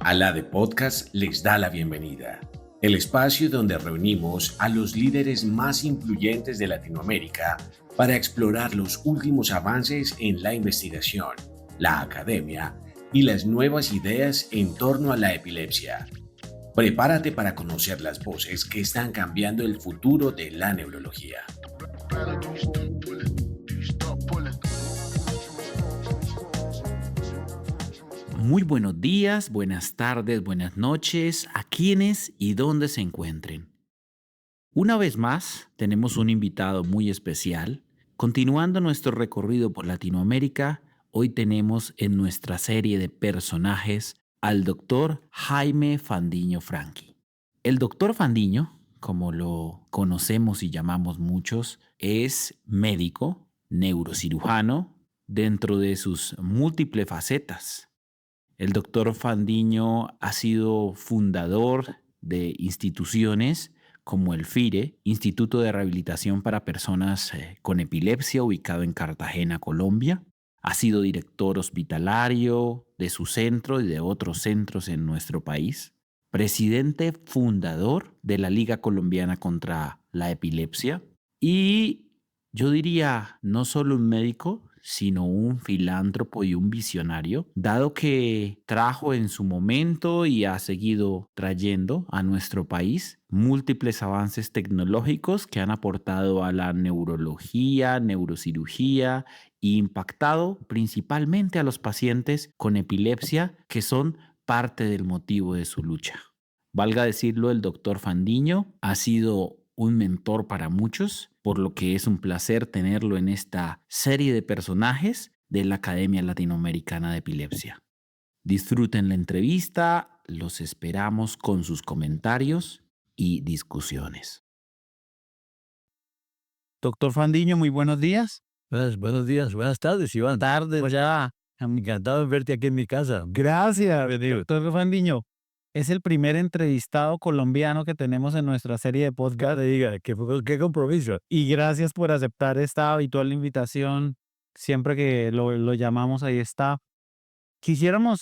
ALADE Podcast les da la bienvenida. El espacio donde reunimos a los líderes más influyentes de Latinoamérica para explorar los últimos avances en la investigación, la academia y las nuevas ideas en torno a la epilepsia. Prepárate para conocer las voces que están cambiando el futuro de la neurología. Muy buenos días, buenas tardes, buenas noches, a quienes y dónde se encuentren. Una vez más, tenemos un invitado muy especial. Continuando nuestro recorrido por Latinoamérica, hoy tenemos en nuestra serie de personajes al doctor Jaime Fandiño Franqui. El doctor Fandiño, como lo conocemos y llamamos muchos, es médico, neurocirujano, dentro de sus múltiples facetas. El doctor Fandiño ha sido fundador de instituciones como el FIRE, Instituto de Rehabilitación para Personas con Epilepsia, ubicado en Cartagena, Colombia. Ha sido director hospitalario de su centro y de otros centros en nuestro país. Presidente fundador de la Liga Colombiana contra la Epilepsia. Y yo diría, no solo un médico, sino un filántropo y un visionario, dado que trajo en su momento y ha seguido trayendo a nuestro país múltiples avances tecnológicos que han aportado a la neurología, neurocirugía e impactado principalmente a los pacientes con epilepsia, que son parte del motivo de su lucha. Valga decirlo, el doctor Fandiño ha sido un mentor para muchos, por lo que es un placer tenerlo en esta serie de personajes de la Academia Latinoamericana de Epilepsia. Disfruten la entrevista, los esperamos con sus comentarios y discusiones. Doctor Fandiño, muy buenos días. Buenos días, buenas tardes, Iván. Tardes ya. Encantado de verte aquí en mi casa. Gracias, Bienvenido. doctor Fandiño. Es el primer entrevistado colombiano que tenemos en nuestra serie de podcast. Te diga, qué compromiso. Y gracias por aceptar esta habitual invitación. Siempre que lo llamamos, ahí está. Quisiéramos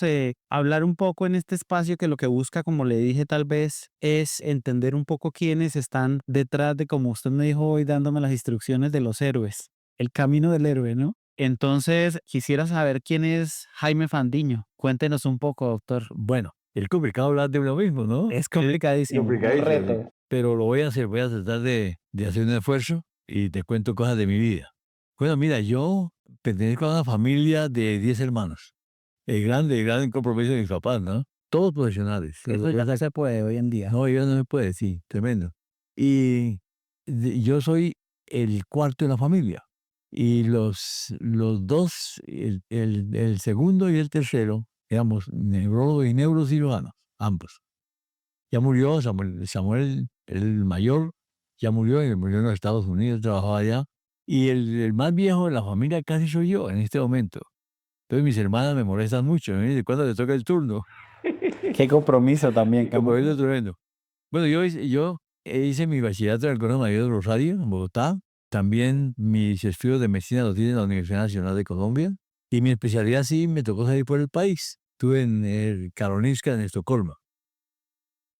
hablar un poco en este espacio que lo que busca, como le dije, tal vez es entender un poco quiénes están detrás de, como usted me dijo hoy, dándome las instrucciones de los héroes, el camino del héroe, ¿no? Entonces, quisiera saber quién es Jaime Fandiño. Cuéntenos un poco, doctor. Bueno, es complicado hablar de uno mismo, ¿no? Es complicadísimo. complicadísimo, Un reto. pero lo voy a hacer, voy a tratar de hacer un esfuerzo y te cuento cosas de mi vida. Bueno, mira, yo pertenezco a una familia de 10 hermanos. El gran compromiso de mis papás, ¿no? Todos profesionales. Eso ya se puede hoy en día. No, ya no se puede, sí, tremendo. Y yo soy el cuarto de la familia. Y los dos, el segundo y el tercero, éramos neurólogos y neurocirujanos, ambos. Ya murió Samuel, el mayor, ya murió en los Estados Unidos, trabajaba allá. Y el más viejo de la familia casi soy yo en este momento. Entonces mis hermanas me molestan mucho. Me dicen, ¿cuándo te toca el turno? Qué compromiso también. Compromiso tremendo. Bueno, yo hice mi bachillerato en el Colegio Mayor de Rosario, en Bogotá. También mis estudios de medicina los hice en la Universidad Nacional de Colombia. Y mi especialidad sí me tocó salir por el país. Estuve en el Karolinska en Estocolmo.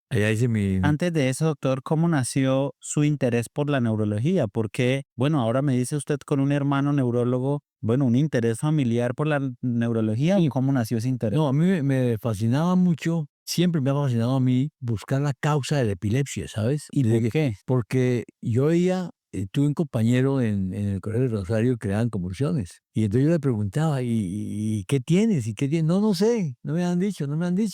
Allá hice mi... Antes de eso, doctor, ¿cómo nació su interés por la neurología? Porque, bueno, ahora me dice usted con un hermano neurólogo, bueno, un interés familiar por la neurología. ¿Y cómo nació ese interés? No, a mí me fascinaba mucho, siempre me ha fascinado a mí buscar la causa de la epilepsia, ¿sabes? ¿Y por qué? Porque yo tuve un compañero en el Colegio de Rosario que le daban convulsiones. Y entonces yo le preguntaba, ¿y qué tienes? ¿Y qué tienes? No sé, no me han dicho.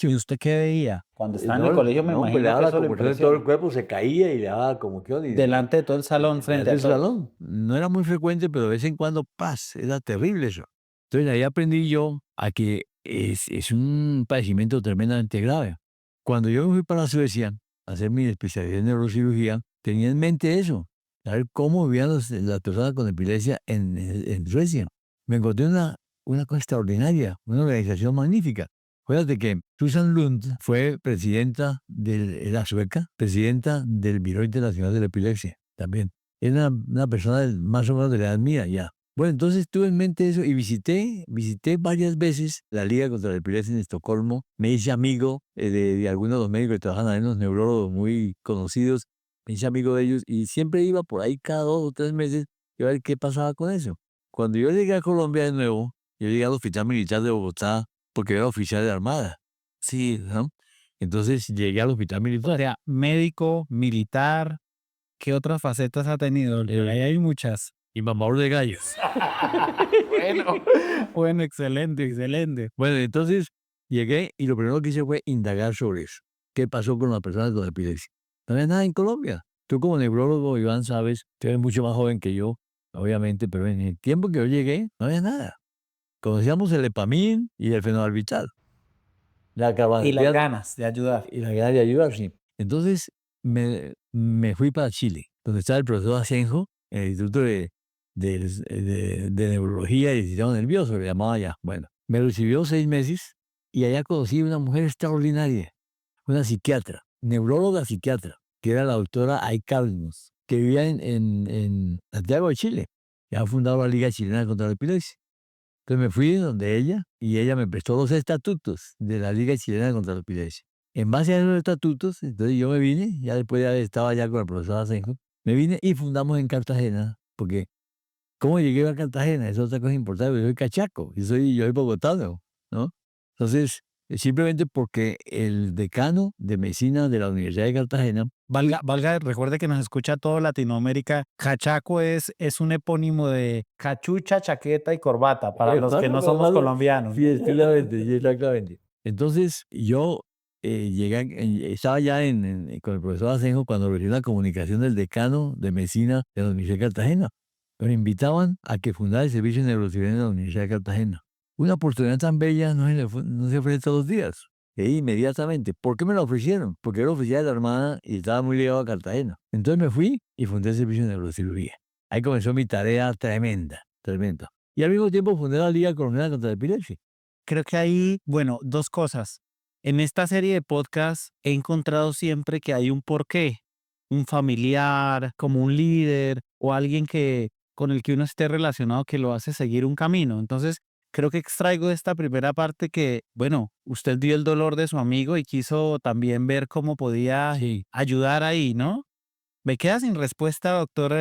¿Y usted qué veía? Cuando estaba en el No, colegio, me no, pues imagino le daba que la eso lo convulsión en todo el impresiona. cuerpo, se caía y le daba convulsión. Y Delante de todo el salón, frente a el todo. salón. No era muy frecuente, pero de vez en cuando, paz, era terrible eso. Entonces ahí aprendí yo a que es un padecimiento tremendamente grave. Cuando yo me fui para Suecia a hacer mi especialidad en neurocirugía, tenía en mente eso, saber cómo vivían las personas con epilepsia en Suecia. Me encontré una cosa extraordinaria, una organización magnífica. Fíjate que Susan Lund fue era sueca, presidenta del Biro Internacional de la Epilepsia también. Era una persona más o menos de la edad mía ya. Bueno, entonces tuve en mente eso y visité varias veces la Liga contra la Epilepsia en Estocolmo. Me hice amigo de algunos de los médicos que trabajan ahí, unos neurólogos muy conocidos. Me hice amigo de ellos y siempre iba por ahí cada 2 o 3 meses a ver qué pasaba con eso. Cuando yo llegué a Colombia de nuevo, yo llegué al Hospital Militar de Bogotá porque era oficial de la Armada. Sí, ¿no? Entonces llegué al Hospital O Militar. sea, médico, militar, ¿qué otras facetas ha tenido? Ahí hay muchas. Y mamador de gallos. Bueno, bueno, excelente, excelente. Bueno, entonces llegué y lo primero que hice fue indagar sobre eso. ¿Qué pasó con las personas con epilepsia? No había nada en Colombia. Tú como neurólogo, Iván, sabes, tú eres mucho más joven que yo, obviamente, pero en el tiempo que yo llegué, no había nada. Conocíamos el Epamín y el fenobarbital. La Y las capacidad ganas de ayudar. y la ganas de ayudar, sí. Entonces me fui para Chile, donde estaba el profesor Asenjo, en el Instituto de Neurología y el Sistema Nervioso, le llamaba allá. Bueno, me recibió 6 meses y allá conocí a una mujer extraordinaria, una psiquiatra, neuróloga psiquiatra, que era la doctora Ay Cárdenas, que vivía en Santiago de Chile, que ha fundado la Liga Chilena contra la Epilepsia. Entonces me fui donde ella y ella me prestó los estatutos de la Liga Chilena contra la Epilepsia. En base a esos estatutos, entonces yo me vine, ya después de haber estado allá con el profesor Asenjo, me vine y fundamos en Cartagena, porque ¿cómo llegué a Cartagena? Es otra cosa importante, yo soy cachaco, yo soy bogotano, ¿no? Entonces, simplemente porque el decano de medicina de la Universidad de Cartagena, Valga, recuerde que nos escucha toda Latinoamérica. Cachaco es un epónimo de cachucha, chaqueta y corbata, para los que no somos colombianos. sí, exactamente, sí, exactamente. Entonces, yo estaba ya con el profesor Asenjo cuando recibí la comunicación del decano de medicina de la Universidad de Cartagena. Nos invitaban a que fundara el servicio de neurocirugía en la Universidad de Cartagena. Una oportunidad tan bella no se ofrece todos los días. Inmediatamente. ¿Por qué me la ofrecieron? Porque era oficial de la Armada y estaba muy ligado a Cartagena. Entonces me fui y fundé el servicio de neurocirugía. Ahí comenzó mi tarea tremenda, tremenda. Y al mismo tiempo fundé la Liga Colombiana contra la Epilepsia. Creo que ahí, bueno, dos cosas. En esta serie de podcasts he encontrado siempre que hay un porqué, un familiar, como un líder o alguien con el que uno esté relacionado que lo hace seguir un camino. Entonces, creo que extraigo de esta primera parte que, bueno, usted vio el dolor de su amigo y quiso también ver cómo podía Sí. ayudar ahí, ¿no? Me queda sin respuesta, doctor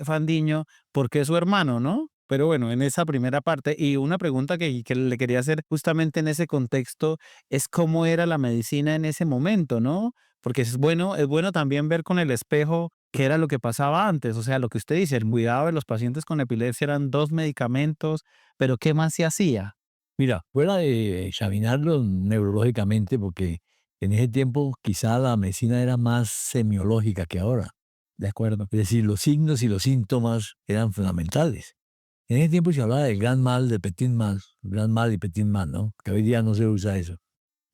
Fandiño, porque es su hermano, ¿no? Pero bueno, en esa primera parte, y una pregunta que le quería hacer justamente en ese contexto es cómo era la medicina en ese momento, ¿no? Porque es bueno también ver con el espejo qué era lo que pasaba antes. O sea, lo que usted dice, el cuidado de los pacientes con epilepsia eran 2 medicamentos, pero ¿qué más se hacía? Mira, fuera de examinarlo neurológicamente, porque en ese tiempo quizá la medicina era más semiológica que ahora. De acuerdo. Es decir, los signos y los síntomas eran fundamentales. En ese tiempo se hablaba del gran mal, del petit mal, gran mal y petit mal, ¿no? Que hoy día no se usa eso.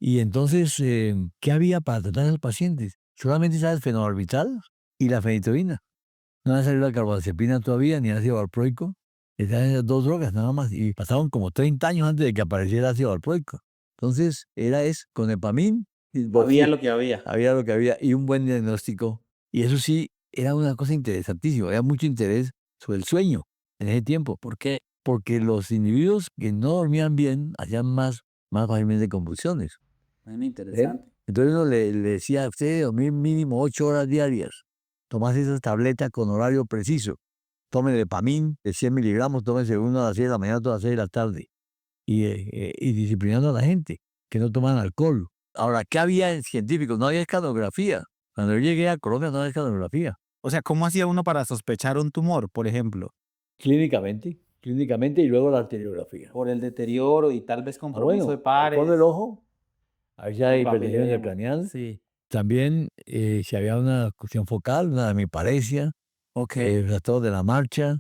Y entonces, ¿qué había para tratar a los pacientes? Solamente estaba el fenobarbital y la fenitoína. No había salido la carbamazepina todavía, ni ácido valproico. Estaban esas dos drogas nada más. Y pasaron como 30 años antes de que apareciera el ácido valproico. Entonces, con Epamín. Había lo que había. Había lo que había y un buen diagnóstico. Y eso sí, era una cosa interesantísima. Había mucho interés sobre el sueño en ese tiempo. ¿Por qué? Porque los individuos que no dormían bien hacían más fácilmente convulsiones. Bueno, interesante. Entonces uno le decía a usted dormir mínimo 8 horas diarias. Tomás esas tabletas con horario preciso. Tome Lepamín de 100 miligramos, tómese uno a las 6 de la mañana, otro a las 6 de la tarde. Y disciplinando a la gente, que no toman alcohol. Ahora, ¿qué había en científicos? No había escanografía. Cuando yo llegué a Colombia no había escanografía. O sea, ¿cómo hacía uno para sospechar un tumor, por ejemplo? Clínicamente y luego la arteriografía. Por el deterioro y tal vez compromiso de Al pares. fondo del ojo, ahí ya hay el hipertensión papilema. intracraneal. Sí. También, si había una cuestión focal, una hemiparesia, Ok. trastorno de la marcha,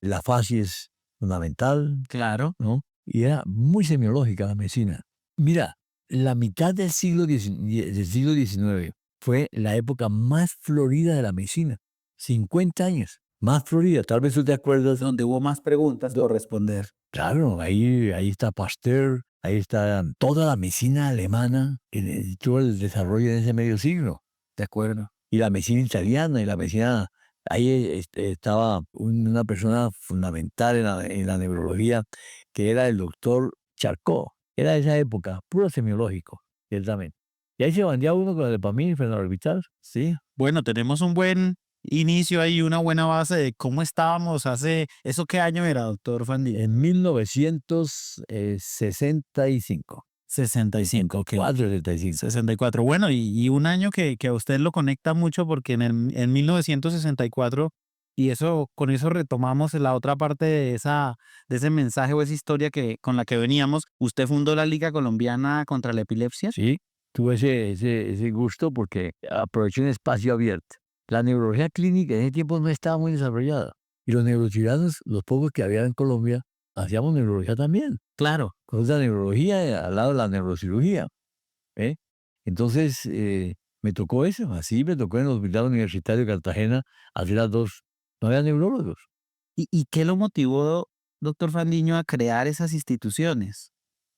la fascia es fundamental, Claro. ¿no? Y era muy semiológica la medicina. Mira, la mitad del siglo XIX fue la época más florida de la medicina. 50 años, más florida. Tal vez tú te acuerdas. Donde hubo más preguntas por responder. Claro, ahí está Pasteur, ahí está toda la medicina alemana, todo el desarrollo en ese medio siglo. De acuerdo. Y la medicina italiana y la medicina Ahí estaba una persona fundamental en la neurología, que era el doctor Charcot. Era de esa época, puro semiológico, ciertamente. Y ahí se bandía uno con el dopamina y fenobarbital. Sí, bueno, tenemos un buen inicio ahí, una buena base de cómo estábamos hace, ¿eso qué año era, doctor Fandiño? En 1965. 65, ok. 465. 64. Bueno, y un año que a usted lo conecta mucho porque en 1964, y eso, con eso retomamos la otra parte de ese mensaje o esa historia con la que veníamos. Usted fundó la Liga Colombiana contra la Epilepsia. Sí, tuve ese gusto porque aproveché un espacio abierto. La neurología clínica en ese tiempo no estaba muy desarrollada. Y los neurocirujanos, los pocos que había en Colombia, hacíamos neurología también. Claro. Con la neurología al lado de la neurocirugía. ¿Eh? Entonces, me tocó eso. Así me tocó en el Hospital Universitario de Cartagena hacer las dos. No había neurólogos. ¿Y qué lo motivó, doctor Fandiño, a crear esas instituciones?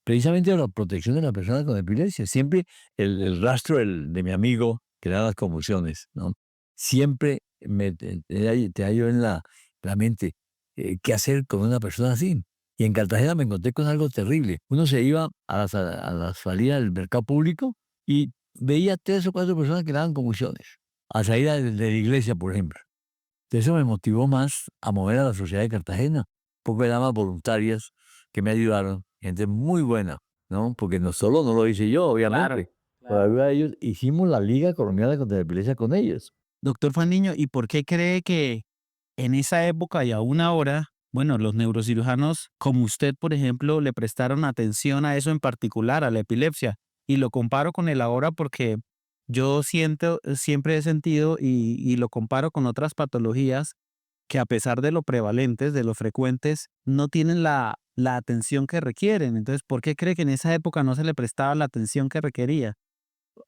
Precisamente la protección de la persona con epilepsia. Siempre el rastro de mi amigo, que eran las convulsiones, ¿no? Siempre te hallo en la mente qué hacer con una persona así. Y en Cartagena me encontré con algo terrible. Uno se iba a las salidas del mercado público y veía 3 o 4 personas que le daban convulsiones. A salida de la iglesia, por ejemplo. Eso me motivó más a mover a la sociedad de Cartagena. Porque eran más voluntarias que me ayudaron, gente muy buena, ¿no? Porque no solo no lo hice yo, obviamente. Por ayuda de ellos, hicimos la Liga Colombiana contra la Epilepsia con ellos. Doctor Fandiño, ¿y por qué cree que en esa época y aún ahora, bueno, los neurocirujanos como usted, por ejemplo, le prestaron atención a eso en particular, a la epilepsia? Y lo comparo con el ahora porque yo siempre he sentido y lo comparo con otras patologías que a pesar de lo prevalentes, de lo frecuentes, no tienen la atención que requieren. Entonces, ¿por qué cree que en esa época no se le prestaba la atención que requería?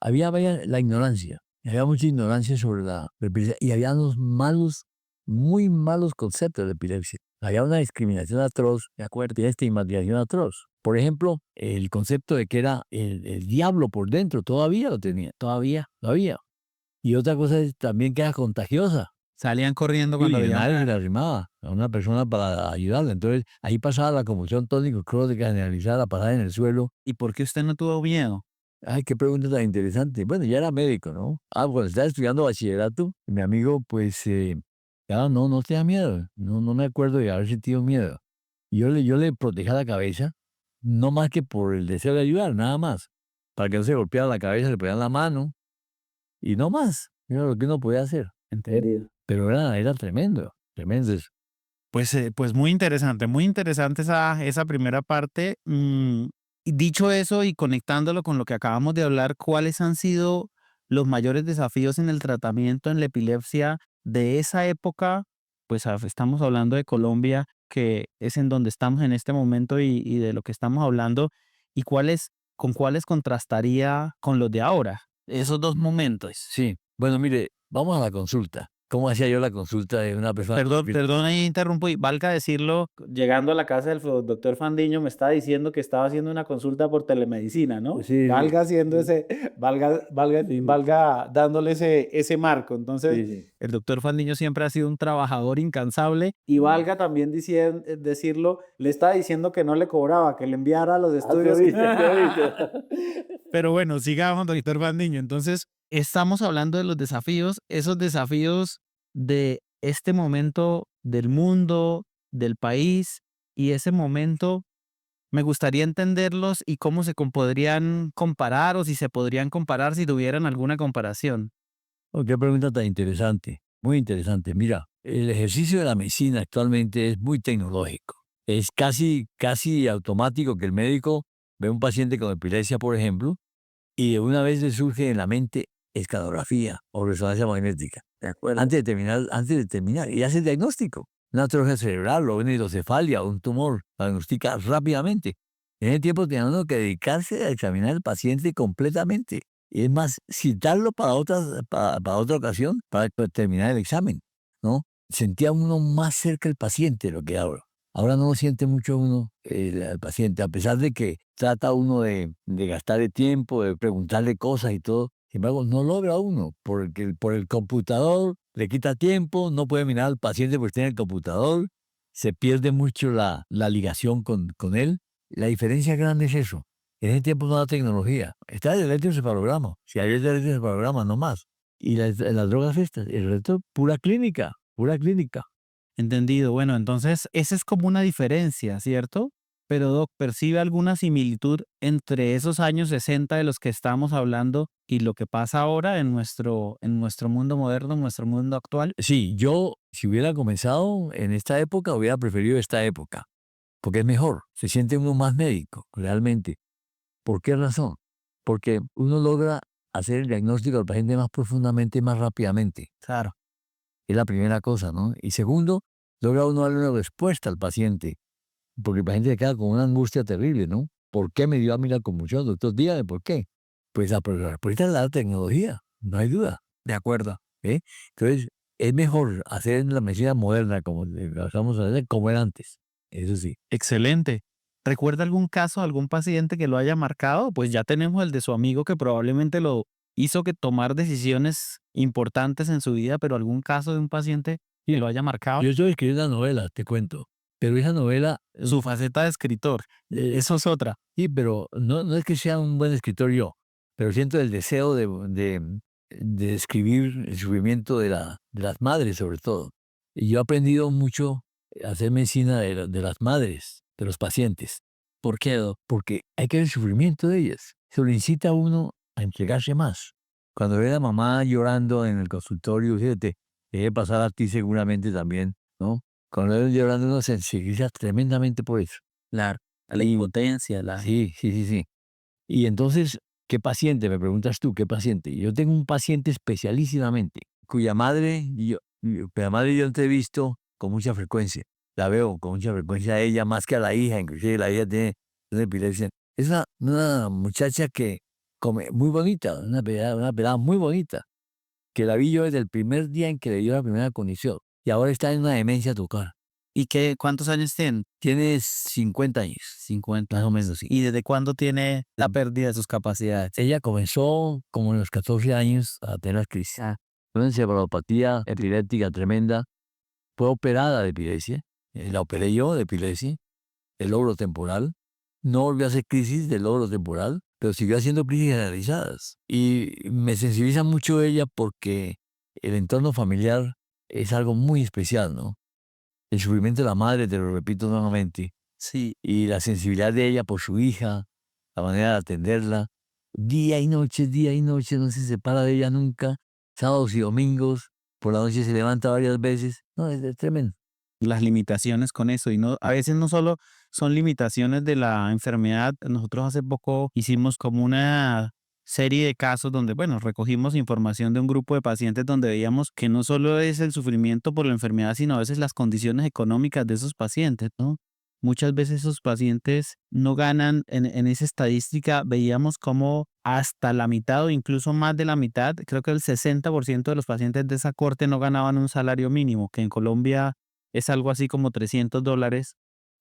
Había la ignorancia, había mucha ignorancia sobre la epilepsia y había unos malos, muy malos conceptos de epilepsia. Había una discriminación atroz, de acuerdo, y estigmatización atroz. Por ejemplo, el concepto de que era el diablo por dentro, todavía lo tenía, todavía. Y otra cosa es también que era contagiosa. Salían corriendo Sí, cuando y veían. nadie se le arrimaba a una persona para ayudarla. Entonces, ahí pasaba la convulsión tónico-crónica generalizada, pasada en el suelo. ¿Y por qué usted no tuvo miedo? Ay, qué pregunta tan interesante. Bueno, ya era médico, ¿no? Cuando estaba estudiando bachillerato, mi amigo, pues, no tenía miedo. No me acuerdo de haber sentido miedo. Y yo le protegía la cabeza, no más que por el deseo de ayudar, nada más. Para que no se golpeara la cabeza, le ponían la mano y no más. Era lo que uno podía hacer. Entendido. Pero era tremendo, tremendo eso. Pues muy interesante esa primera parte. Y dicho eso y conectándolo con lo que acabamos de hablar, ¿cuáles han sido los mayores desafíos en el tratamiento en la epilepsia de esa época? Pues estamos hablando de Colombia, que es en donde estamos en este momento y de lo que estamos hablando, y con cuáles contrastaría con los de ahora, esos dos momentos. Sí. Bueno, mire, vamos a la consulta. ¿Cómo hacía yo la consulta de una persona? Perdón, ahí interrumpo y valga decirlo, llegando a la casa del doctor Fandiño me estaba diciendo que estaba haciendo una consulta por telemedicina, ¿no? Sí, Valga haciendo valga dándole ese marco. Entonces, sí. el doctor Fandiño siempre ha sido un trabajador incansable y valga también decirlo, le estaba diciendo que no le cobraba, que le enviara los estudios. Pero bueno, sigamos, doctor Fandiño. Entonces, estamos hablando de los desafíos, esos desafíos de este momento del mundo, del país, y ese momento me gustaría entenderlos y cómo podrían comparar o si se podrían comparar si tuvieran alguna comparación. Oh, qué pregunta tan interesante, muy interesante. Mira, el ejercicio de la medicina actualmente es muy tecnológico. Es casi automático que el médico ve a un paciente con epilepsia, por ejemplo, y de una vez le surge en la mente escanografía o resonancia magnética. De acuerdo. Antes de terminar, y hace el diagnóstico. Una atrofia cerebral o una hidrocefalia o un tumor, la diagnostica rápidamente. En ese tiempo tenía uno que dedicarse a examinar al paciente completamente. Y es más, citarlo para otra ocasión, para terminar el examen, ¿no? Sentía uno más cerca el paciente de lo que ahora. Ahora no lo siente mucho uno, el paciente, a pesar de que trata uno de gastarle tiempo, de preguntarle cosas y todo. Sin embargo, no logra uno, porque por el computador le quita tiempo, no puede mirar al paciente porque está en el computador, se pierde mucho la ligación con él. La diferencia grande es eso. En ese tiempo no da tecnología. Está el electroencefalograma. Si hay el electroencefalograma, no más. Y las drogas estas, el resto, pura clínica, pura clínica. Entendido. Bueno, entonces esa es como una diferencia, ¿cierto? Pero Doc, ¿percibe alguna similitud entre esos años 60 de los que estamos hablando y lo que pasa ahora en nuestro mundo moderno, en nuestro mundo actual? Sí, yo, si hubiera comenzado en esta época, hubiera preferido esta época, porque es mejor, se siente uno más médico, realmente. ¿Por qué razón? Porque uno logra hacer el diagnóstico del paciente más profundamente y más rápidamente. Claro. Es la primera cosa, ¿no? Y segundo, logra uno darle una respuesta al paciente, porque el paciente se queda con una angustia terrible, ¿no? ¿Por qué me dio a mí la conmoción, doctor? Dígame por qué. Pues la respuesta es la tecnología, no hay duda. De acuerdo. ¿Eh? Entonces, es mejor hacer la medicina moderna como vamos a hacer, como era antes. Eso sí. Excelente. ¿Recuerda algún caso, algún paciente que lo haya marcado? Pues ya tenemos el de su amigo que probablemente lo hizo que tomar decisiones importantes en su vida, pero algún caso de un paciente que lo haya marcado. Yo estoy escribiendo una novela, te cuento. Pero esa novela, Su faceta de escritor. Eso es otra. sí, pero no es que sea un buen escritor yo, pero siento el deseo de escribir el sufrimiento de las madres, sobre todo. Y yo he aprendido mucho a hacer medicina de las madres, de los pacientes. ¿Por qué, Doc? Porque hay que ver el sufrimiento de ellas. Se lo incita a uno a entregarse más. Cuando ve a la mamá llorando en el consultorio, fíjate, te debe pasar a ti seguramente también, ¿no? Cuando ven llorando uno se sensibiliza tremendamente por eso. La Y- impotencia, Sí. Y entonces, ¿qué paciente? Me preguntas tú, ¿qué paciente? Yo tengo un paciente especialísimamente, cuya madre yo entrevisto con mucha frecuencia. La veo con mucha frecuencia a ella, más que a la hija, inclusive la hija tiene epilepsia. Es una muchacha que come muy bonita, una pelada muy bonita, que la vi yo desde el primer día en que le dio la primera condición. Y ahora está en una demencia total. ¿Y cuántos años tiene? Tiene 50 años. 50. Más o menos, sí. ¿Y desde cuándo tiene la pérdida de sus capacidades? Ella comenzó como en los 14 años a tener las crisis. Una encefalopatía epiléptica tremenda. Fue operada de epilepsia. La operé yo de epilepsia, el lóbulo temporal. No volvió a hacer crisis del lóbulo temporal, pero siguió haciendo crisis generalizadas. Y me sensibiliza mucho ella porque el entorno familiar es algo muy especial, ¿no? El sufrimiento de la madre, te lo repito nuevamente, Sí. y la sensibilidad de ella por su hija, la manera de atenderla, día y noche, no se separa de ella nunca, sábados y domingos, por la noche se levanta varias veces, no, es tremendo. Las limitaciones con eso y no, a veces no solo son limitaciones de la enfermedad. Nosotros hace poco hicimos como una serie de casos donde, bueno, recogimos información de un grupo de pacientes donde veíamos que no solo es el sufrimiento por la enfermedad, sino a veces las condiciones económicas de esos pacientes, ¿no? Muchas veces esos pacientes no ganan, en esa estadística veíamos como hasta la mitad o incluso más de la mitad, creo que el 60% de los pacientes de esa corte no ganaban un salario mínimo, que en Colombia es algo así como $300.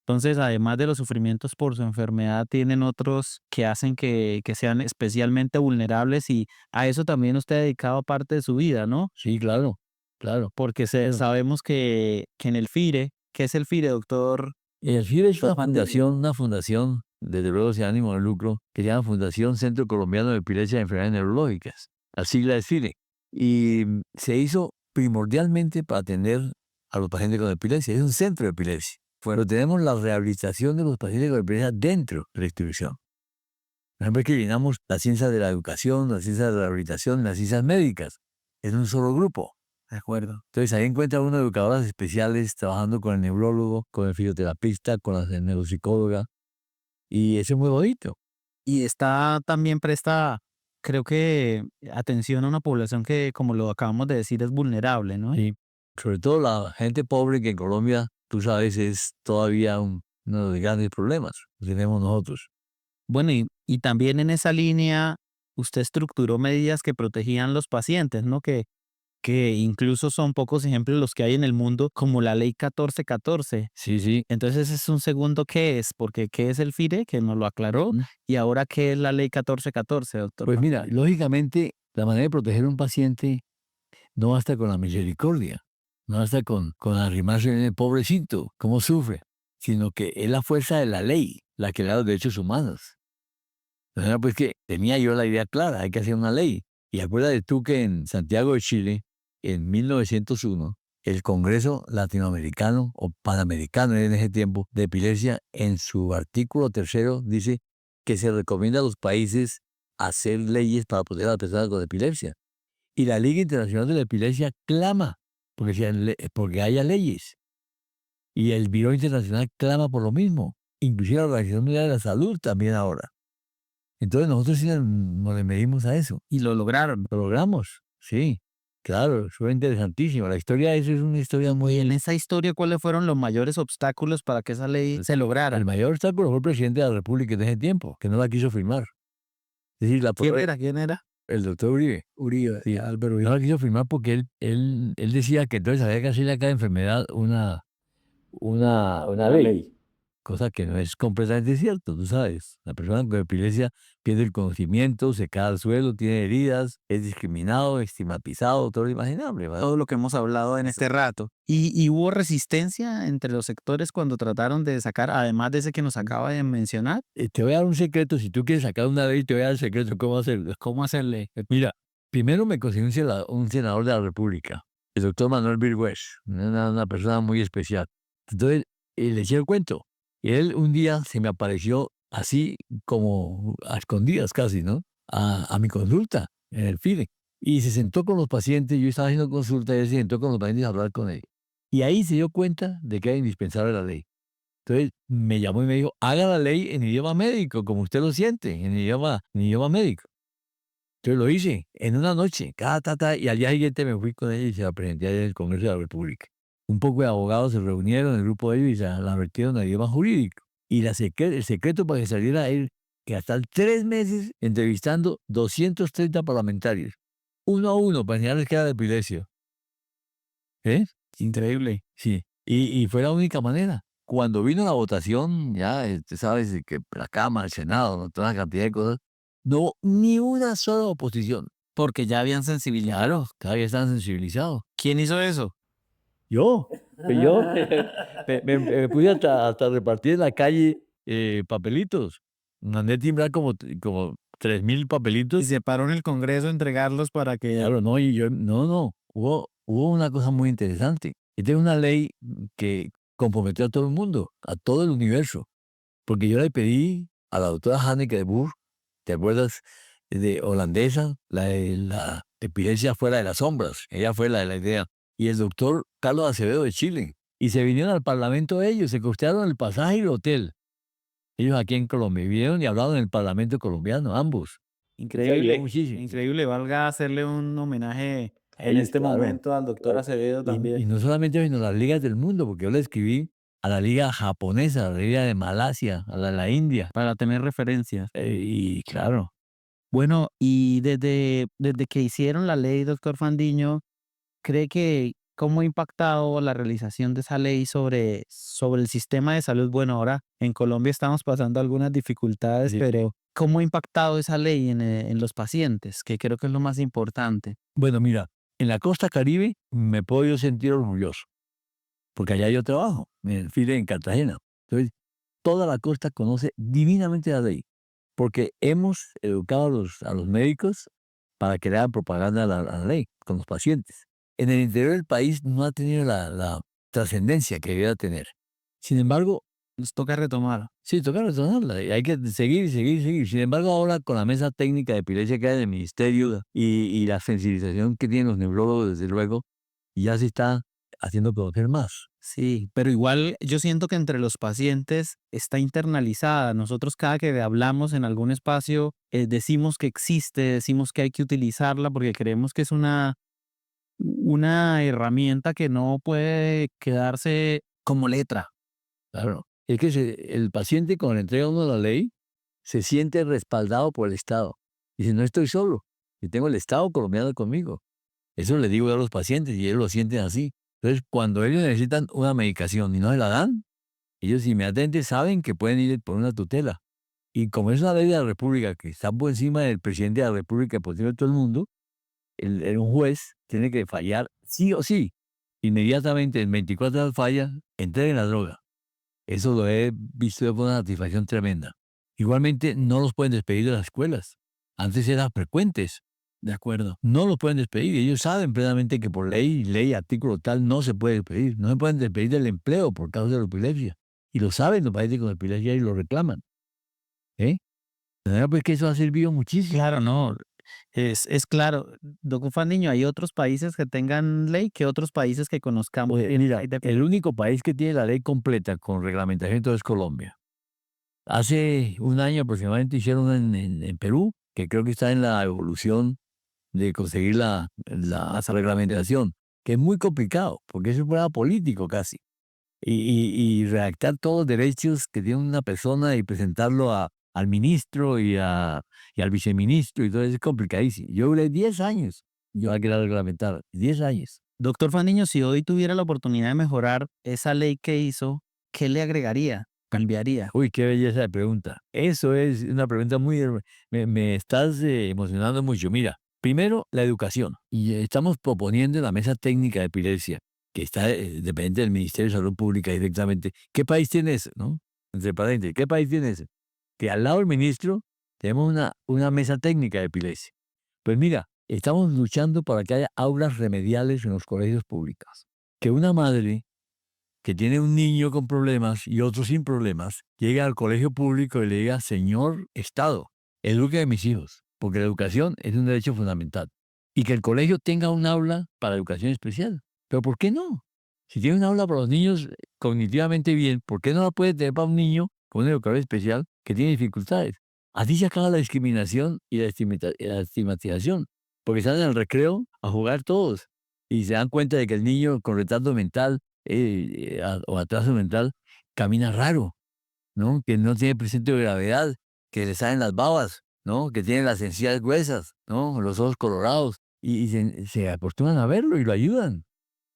Entonces, además de los sufrimientos por su enfermedad, tienen otros que hacen que sean especialmente vulnerables y a eso también usted ha dedicado parte de su vida, ¿no? Sí, claro, claro. Porque Claro. sabemos que en el FIRE, ¿qué es el FIRE, doctor? El FIRE es Juan de- una fundación, desde luego sin ánimo de lucro, que se llama Fundación Centro Colombiano de Epilepsia y Enfermedades Neurológicas. La sigla es FIRE. Y se hizo primordialmente para atender a los pacientes con epilepsia. Es un centro de epilepsia. Pero tenemos la rehabilitación de los pacientes con epilepsia dentro de la institución. Por ejemplo, que llenamos la ciencia de la educación, la ciencia de la rehabilitación, las ciencias médicas. Es un solo grupo. De acuerdo. Entonces ahí encuentra uno educadoras especiales trabajando con el neurólogo, con el fisioterapeuta, con la neuropsicóloga. Y eso es muy bonito. Y está también presta, creo que, atención a una población que, como lo acabamos de decir, es vulnerable, ¿no? Y sobre todo la gente pobre que en Colombia, tú sabes, es todavía uno de los grandes problemas que tenemos nosotros. Bueno, y también en esa línea, usted estructuró medidas que protegían los pacientes, ¿no? Que incluso son pocos ejemplos los que hay en el mundo, como la ley 1414. Sí. Entonces, ese es un segundo qué es, porque ¿qué es el FIRE? Que nos lo aclaró. Mm. Y ahora, ¿qué es la ley 1414, doctor? Pues mira, lógicamente, la manera de proteger a un paciente no basta con la misericordia, no basta con arrimarse en el pobrecito, cómo sufre, sino que es la fuerza de la ley la que le da los derechos humanos. De manera pues que tenía yo la idea clara, hay que hacer una ley. Y acuérdate tú que en Santiago de Chile, en 1901, el Congreso Latinoamericano o Panamericano en ese tiempo de epilepsia, en su artículo 3 dice que se recomienda a los países hacer leyes para proteger a las personas con epilepsia. Y la Liga Internacional de la Epilepsia clama porque haya leyes. Y el Biro Internacional clama por lo mismo. Inclusive la Organización Mundial de la Salud también ahora. Entonces nosotros sí nos le medimos a eso. Y lo lograron. Lo logramos, sí. Claro, fue interesantísimo. La historia de eso es una historia Y muy... en esa historia, ¿cuáles fueron los mayores obstáculos para que esa ley se lograra? El mayor obstáculo fue el presidente de la República en ese tiempo, que no la quiso firmar. Es decir, ¿Quién era? el doctor Uribe. Uribe, Sí, Álvaro no Uribe. la quiso firmar porque él decía que entonces había que hacerle a cada enfermedad una ley. Cosa que no es completamente cierto, tú sabes. La persona con epilepsia pierde el conocimiento, se cae al suelo, tiene heridas, es discriminado, estigmatizado, todo lo imaginable, ¿verdad? Todo lo que hemos hablado en este rato. ¿Y hubo resistencia entre los sectores cuando trataron de sacar, además de ese que nos acaba de mencionar? Te voy a dar un secreto, si tú quieres sacar una ley, te voy a dar el secreto cómo hacerlo. ¿Cómo hacerle? Mira, primero me conseguí un senador de la República, el doctor Manuel Virgües, una persona muy especial. Entonces, le eché el cuento. Y él un día se me apareció así como a escondidas casi, ¿no? A mi consulta en el FIDE. Y se sentó con los pacientes, yo estaba haciendo consulta y él se sentó con los pacientes a hablar con él. Y ahí se dio cuenta de que era indispensable la ley. Entonces me llamó y me dijo, haga la ley en idioma médico, como usted lo siente, en idioma médico. Entonces lo hice en una noche, y al día siguiente me fui con ella y se la presenté en el Congreso de la República. Un poco de abogados se reunieron, el grupo de ellos, y la vertieron al idioma jurídico. Y el secreto para que saliera es que hasta 3 meses entrevistando 230 parlamentarios, uno a uno, para enseñarles que era de epilepsia. ¿Eh? Increíble. Sí. Y fue la única manera. Cuando vino la votación, ya, sabes, de que la Cámara, el Senado, ¿no? Toda una cantidad de cosas, no hubo ni una sola oposición. Porque ya habían sensibilidad. Claro, todavía están sensibilizados. ¿Quién hizo eso? Yo, yo me puse hasta repartir en la calle papelitos. Mandé timbrar como 3,000 Y papelitos. se paró en el Congreso a entregarlos para que... Claro, no, no, hubo una cosa muy interesante. Esta es una ley que comprometió a todo el mundo, a todo el universo. Porque yo le pedí a la doctora Hanneke de Boer, ¿te acuerdas? De holandesa, la de la epilepsia fuera de las sombras. Ella fue la de la idea. Y el doctor Carlos Acevedo de Chile. Y se vinieron al Parlamento ellos, se costearon el pasaje y el hotel. Ellos aquí en Colombia vinieron y hablaron en el Parlamento colombiano, ambos. Increíble, Muchísimo. increíble. Valga hacerle un homenaje en Ellos, este claro, momento al doctor claro. Acevedo Y también. no solamente sino las ligas del mundo, porque yo le escribí a la liga japonesa, a la liga de Malasia, a la India. Para tener referencias. Y claro, Bueno, y desde que hicieron la ley, doctor Fandiño, ¿cree que cómo ha impactado la realización de esa ley sobre el sistema de salud? Bueno, ahora en Colombia estamos pasando algunas dificultades, sí. pero ¿cómo ha impactado esa ley en los pacientes? Que creo que es lo más importante. Bueno, mira, en la costa Caribe me puedo yo sentir orgulloso, porque allá yo trabajo, en el FIDE en Cartagena. Entonces, toda la costa conoce divinamente la ley, porque hemos educado a los médicos para que le hagan propaganda a la ley con los pacientes. En el interior del país no ha tenido la trascendencia que debería tener. Sin embargo, Nos toca retomar. sí, toca retomarla. Y hay que seguir, seguir, seguir. Sin embargo, ahora con la mesa técnica de epilepsia que hay en el ministerio y la sensibilización que tienen los neurólogos, desde luego, ya se está haciendo conocer más. Sí, pero igual yo siento que entre los pacientes está internalizada. Nosotros cada que hablamos en algún espacio decimos que existe, decimos que hay que utilizarla porque creemos que es una herramienta que no puede quedarse como letra. Claro. Es que el paciente, cuando le entrega a uno la ley, se siente respaldado por el Estado. Dice, no estoy solo, yo tengo el Estado colombiano conmigo. Eso le digo yo a los pacientes y ellos lo sienten así. Entonces, cuando ellos necesitan una medicación y no se la dan, ellos inmediatamente saben que pueden ir por una tutela. Y como es una ley de la República que está por encima del presidente de la República y por encima de todo el mundo, un juez tiene que fallar sí o sí. Inmediatamente, en 24 horas falla, entreguen la droga. Eso lo he visto de una satisfacción tremenda. Igualmente, no los pueden despedir de las escuelas. Antes eran frecuentes. De acuerdo. No los pueden despedir. Ellos saben plenamente que por ley, artículo tal, no se puede despedir. No se pueden despedir del empleo por causa de la epilepsia. Y lo saben los pacientes con epilepsia y lo reclaman. ¿Eh? De manera pues que eso ha servido muchísimo. Claro, no. Es claro. Doctor Fandiño, ¿hay otros países que tengan ley? ¿Qué otros países que conozcamos Pues, tienen mira, ley de el único país que tiene la ley completa con reglamentación todo es Colombia. Hace un año aproximadamente hicieron en Perú, que creo que está en la evolución de conseguir la reglamentación, que es muy complicado, porque es un problema político casi. Y redactar todos los derechos que tiene una persona y presentarlo al ministro y al viceministro y todo eso es complicadísimo. Yo duré 10 años, yo a querer reglamentar, 10 años. Doctor Fandiño, si hoy tuviera la oportunidad de mejorar esa ley que hizo, ¿qué le agregaría? ¿Cambiaría? Uy, qué belleza de pregunta. Eso es una pregunta me estás emocionando mucho. Mira, primero, la educación. Y estamos proponiendo en la mesa técnica de epilepsia, que está dependiente del Ministerio de Salud Pública directamente. ¿Qué país tiene eso? ¿No? Entre paréntesis, ¿qué país tiene eso? Que al lado del ministro tenemos una mesa técnica de epilepsia. Pues mira, estamos luchando para que haya aulas remediales en los colegios públicos. Que una madre que tiene un niño con problemas y otro sin problemas, llega al colegio público y le diga, señor Estado, eduque a mis hijos, porque la educación es un derecho fundamental. Y que el colegio tenga un aula para educación especial. Pero ¿por qué no? Si tiene un aula para los niños cognitivamente bien, ¿por qué no la puede tener para un niño con una educación especial que tiene dificultades? Así se acaba la discriminación y la estigmatización, porque están en el recreo a jugar todos y se dan cuenta de que el niño con retardo mental o atraso mental, camina raro, ¿no? Que no tiene presente de gravedad, que le salen las babas, ¿no? Que tiene las encías gruesas, ¿no? Los ojos colorados, y se acostumbran a verlo y lo ayudan.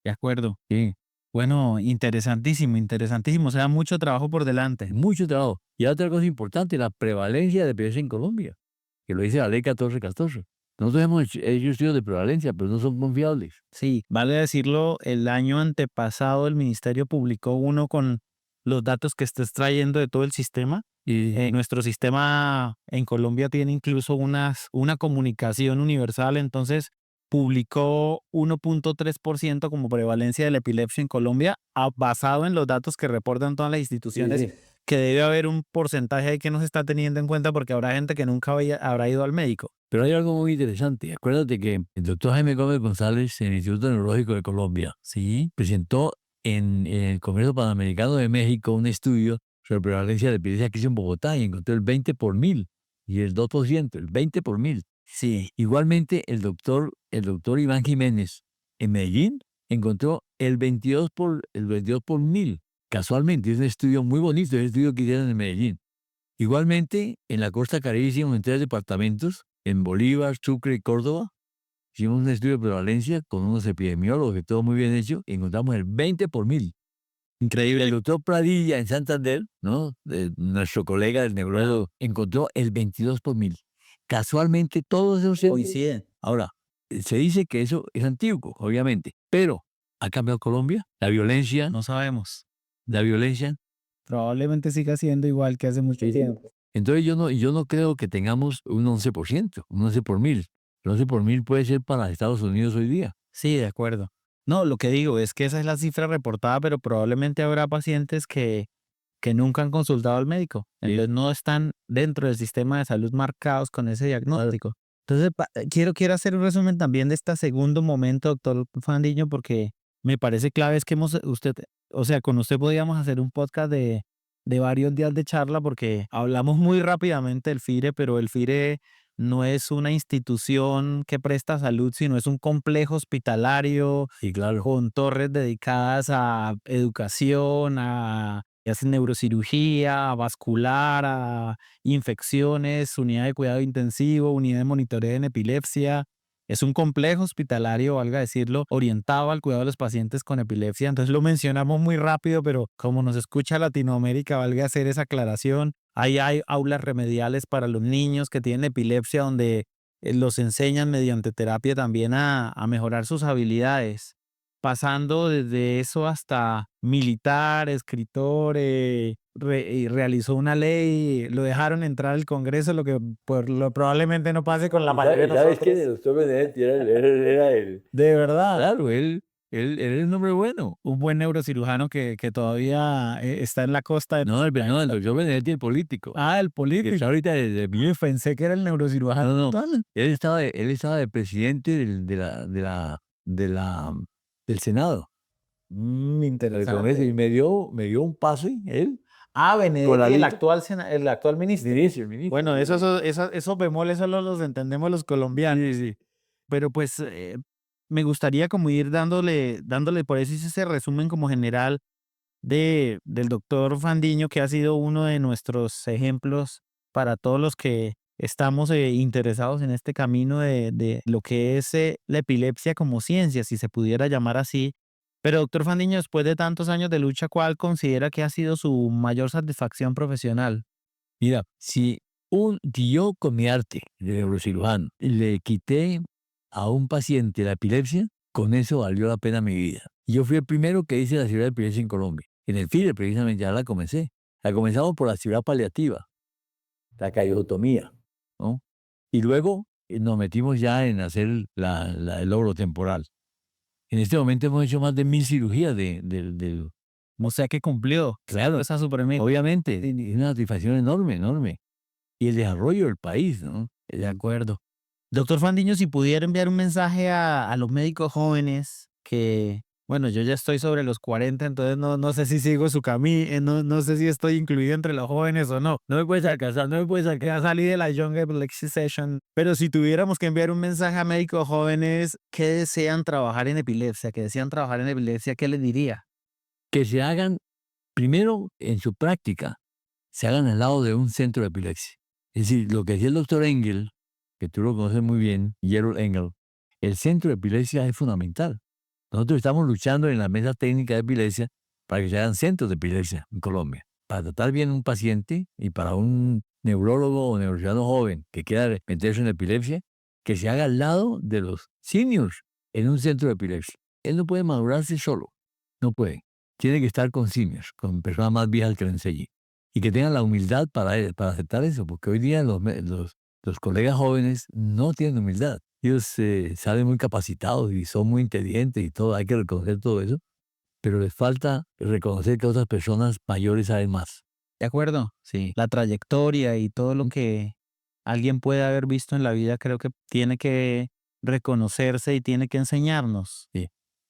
De acuerdo. Sí, Bueno, interesantísimo, interesantísimo. O sea, mucho trabajo por delante. mucho trabajo. Y otra cosa importante, la prevalencia de epilepsia en Colombia, que lo dice la ley 1414. Nosotros hemos hecho estudios de prevalencia, pero no son confiables. Sí, vale decirlo, el año antepasado el ministerio publicó uno con los datos que está extrayendo de todo el sistema. Y Nuestro sistema en Colombia tiene incluso una comunicación universal, entonces publicó 1.3% como prevalencia de la epilepsia en Colombia, basado en los datos que reportan todas las instituciones, sí. que debe haber un porcentaje ahí que no se está teniendo en cuenta porque habrá gente que nunca habrá ido al médico. Pero hay algo muy interesante. Acuérdate que el doctor Jaime Gómez González, en el Instituto Neurológico de Colombia, Sí, presentó en el Congreso Panamericano de México un estudio sobre prevalencia de epilepsia que hizo en Bogotá y encontró el 20 por mil y el 2%, el 20 por mil. sí, Igualmente, el doctor Iván Jiménez en Medellín encontró el 22 por mil. Casualmente, es un estudio muy bonito, es el estudio que hicieron en Medellín. Igualmente, en la costa caribe hicimos en 3 departamentos, en Bolívar, Sucre y Córdoba. Hicimos un estudio de prevalencia con unos epidemiólogos, que todo muy bien hecho, y encontramos el 20 por mil. increíble. El doctor Pradilla en Santander, ¿no? Nuestro colega del neurólogo, encontró el 22 por mil. Casualmente, todos esos Coinciden. Ahora, se dice que eso es antiguo, obviamente, pero ¿ha cambiado Colombia? No sabemos. La violencia. Probablemente siga siendo igual que hace mucho tiempo. Entonces yo no creo que tengamos un 11%, un 11 por mil. El 11 por mil puede ser para Estados Unidos hoy día. Sí, de acuerdo. No, lo que digo es que esa es la cifra reportada, pero probablemente habrá pacientes que nunca han consultado al médico. Sí. Entonces no están dentro del sistema de salud marcados con ese diagnóstico. Entonces, quiero hacer un resumen también de este segundo momento, doctor Fandiño, porque me parece clave es que con usted podíamos hacer un podcast de varios días de charla porque hablamos muy rápidamente del FIRE, pero el FIRE no es una institución que presta salud, sino es un complejo hospitalario Sí, claro. con torres dedicadas a educación, que hacen neurocirugía, a vascular, a infecciones, unidad de cuidado intensivo, unidad de monitoreo en epilepsia. Es un complejo hospitalario, valga decirlo, orientado al cuidado de los pacientes con epilepsia. Entonces lo mencionamos muy rápido, pero como nos escucha Latinoamérica, valga hacer esa aclaración. Ahí hay aulas remediales para los niños que tienen epilepsia donde los enseñan mediante terapia también a mejorar sus habilidades, pasando desde eso hasta militar, escritor, y realizó una ley, lo dejaron entrar al Congreso, lo que probablemente no pase con la mayoría de ¿Sabes quién? El nosotros. doctor Benedetti era el... De verdad. Claro, él era un hombre bueno. Un buen neurocirujano que todavía está en la costa. No, el doctor Benedetti, el político. Ah, el Que político. está ahorita de Pensé que era el neurocirujano. No, no. Total. Él estaba de presidente de la, del Senado, del Interesante. Congreso, y me dio un pase, él, Ah, con la Benedetti, el lista. actual, el actual ministro. El ministro. Bueno, esos bemoles solo los entendemos los colombianos. Sí, sí. Pero pues me gustaría como ir dándole, por eso hice ese resumen como general del doctor Fandiño, que ha sido uno de nuestros ejemplos para todos los que estamos interesados en este camino de lo que es la epilepsia como ciencia, si se pudiera llamar así. Pero doctor Fandiño, después de tantos años de lucha, ¿cuál considera que ha sido su mayor satisfacción profesional? Mira, si yo con mi arte de neurocirujano le quité a un paciente la epilepsia, con eso valió la pena mi vida. Yo fui el primero que hice la cirugía de epilepsia en Colombia. En el FIDE, precisamente, ya la comencé. La comenzamos por la cirugía paliativa, la cayotomía, ¿no? Y luego nos metimos ya en hacer el lóbulo temporal. En este momento hemos hecho más de 1000 cirugías de... O sea que cumplió Claro, esa supermeta. obviamente, es una satisfacción enorme, enorme. Y el desarrollo del país, ¿no? De acuerdo. Doctor Fandiño, si pudiera enviar un mensaje a los médicos jóvenes que, bueno, yo ya estoy sobre los 40, entonces no sé si sigo su camino, no sé si estoy incluido entre los jóvenes o no. No me puedes alcanzar, no me puedes Ya alcanzar. salí de la Young Epilepsy Session, pero si tuviéramos que enviar un mensaje a médicos jóvenes que desean trabajar en epilepsia, ¿qué les diría? Que se hagan, primero, en su práctica, se hagan al lado de un centro de epilepsia. Es decir, lo que decía el doctor Engel, que tú lo conoces muy bien, Gerald Engel, el centro de epilepsia es fundamental. Nosotros estamos luchando en la mesa técnica de epilepsia para que se hagan centros de epilepsia en Colombia, para tratar bien a un paciente y para un neurólogo o neurocirujano joven que quiera meterse en epilepsia, que se haga al lado de los seniors en un centro de epilepsia. Él no puede madurarse solo, no puede. Tiene que estar con seniors, con personas más viejas que le enseñen. Y que tengan la humildad para aceptar eso, porque hoy día los colegas jóvenes no tienen humildad. Ellos salen muy capacitados y son muy inteligentes y todo, hay que reconocer todo eso, pero les falta reconocer que otras personas mayores saben más. ¿De acuerdo? Sí. La trayectoria y todo lo que alguien puede haber visto en la vida creo que tiene que reconocerse y tiene que enseñarnos. Sí.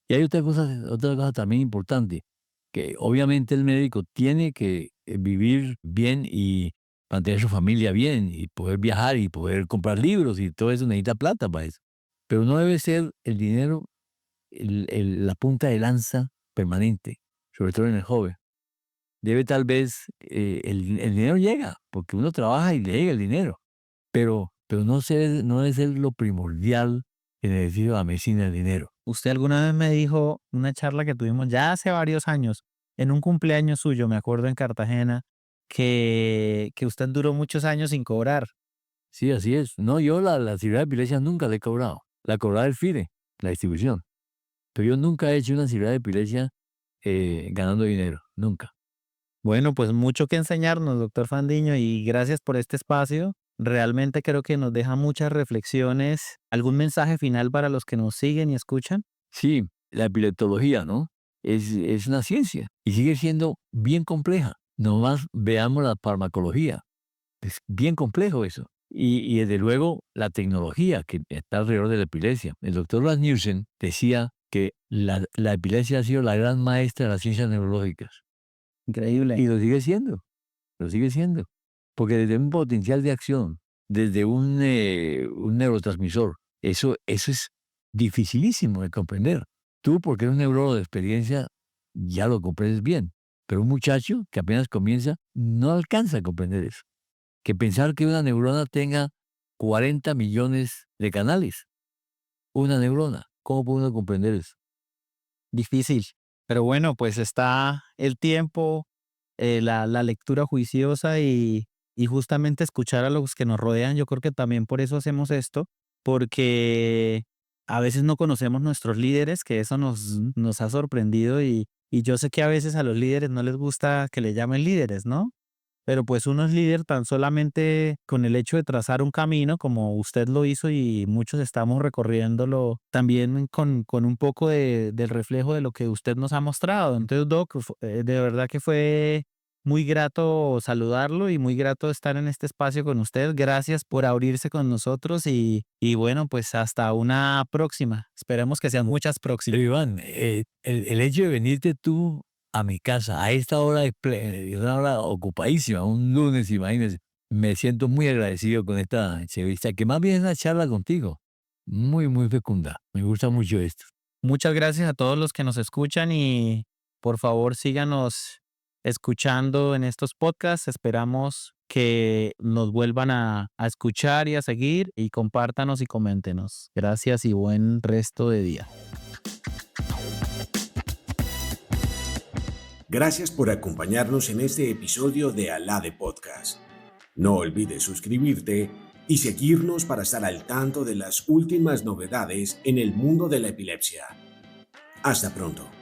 Y hay otra cosa también importante, que obviamente el médico tiene que vivir bien y mantener su familia bien y poder viajar y poder comprar libros y todo eso necesita plata para eso. Pero no debe ser el dinero la punta de lanza permanente, sobre todo en el joven. Debe tal vez, el dinero llega, porque uno trabaja y le llega el dinero, pero no debe ser lo primordial en el ejercicio de la medicina, el dinero. Usted alguna vez me dijo, una charla que tuvimos ya hace varios años, en un cumpleaños suyo, me acuerdo en Cartagena, que usted duró muchos años sin cobrar. Sí, así es. No, yo la cirugía de epilepsia nunca la he cobrado. La cobraba el FIDE, la distribución. Pero yo nunca he hecho una cirugía de epilepsia ganando dinero, nunca. Bueno, pues mucho que enseñarnos, doctor Fandiño, y gracias por este espacio. Realmente creo que nos deja muchas reflexiones. ¿Algún mensaje final para los que nos siguen y escuchan? Sí, la epileptología, ¿no? Es una ciencia y sigue siendo bien compleja. Nomás veamos la farmacología. Es bien complejo eso. Y desde luego la tecnología que está alrededor de la epilepsia. El doctor Rasmussen decía que la epilepsia ha sido la gran maestra de las ciencias neurológicas. Increíble. Y lo sigue siendo, lo sigue siendo. Porque desde un potencial de acción, desde un neurotransmisor, eso es dificilísimo de comprender. Tú, porque eres un neurólogo de experiencia, ya lo comprendes bien. Pero un muchacho que apenas comienza no alcanza a comprender eso. Que pensar que una neurona tenga 40 millones de canales. Una neurona. ¿Cómo puede uno comprender eso? Difícil. Pero bueno, pues está el tiempo, la lectura juiciosa y y justamente escuchar a los que nos rodean. Yo creo que también por eso hacemos esto, porque a veces no conocemos nuestros líderes, que eso nos ha sorprendido y yo sé que a veces a los líderes no les gusta que le llamen líderes, ¿no? Pero pues uno es líder tan solamente con el hecho de trazar un camino como usted lo hizo y muchos estamos recorriéndolo también con un poco del reflejo de lo que usted nos ha mostrado. Entonces, Doc, de verdad que fue muy grato saludarlo y muy grato estar en este espacio con usted. Gracias por abrirse con nosotros y bueno, pues hasta una próxima. Esperemos que sean muchas próximas. Pero Iván, el hecho de venirte tú a mi casa a esta hora, una hora ocupadísima, un lunes, imagínese, me siento muy agradecido con esta entrevista, que más bien es una charla contigo, muy, muy fecunda. Me gusta mucho esto. Muchas gracias a todos los que nos escuchan y por favor síganos escuchando en estos podcasts. Esperamos que nos vuelvan a escuchar y a seguir y compártanos y coméntenos. Gracias y buen resto de día. Gracias por acompañarnos en este episodio de Alade Podcast. No olvides suscribirte y seguirnos para estar al tanto de las últimas novedades en el mundo de la epilepsia. Hasta pronto.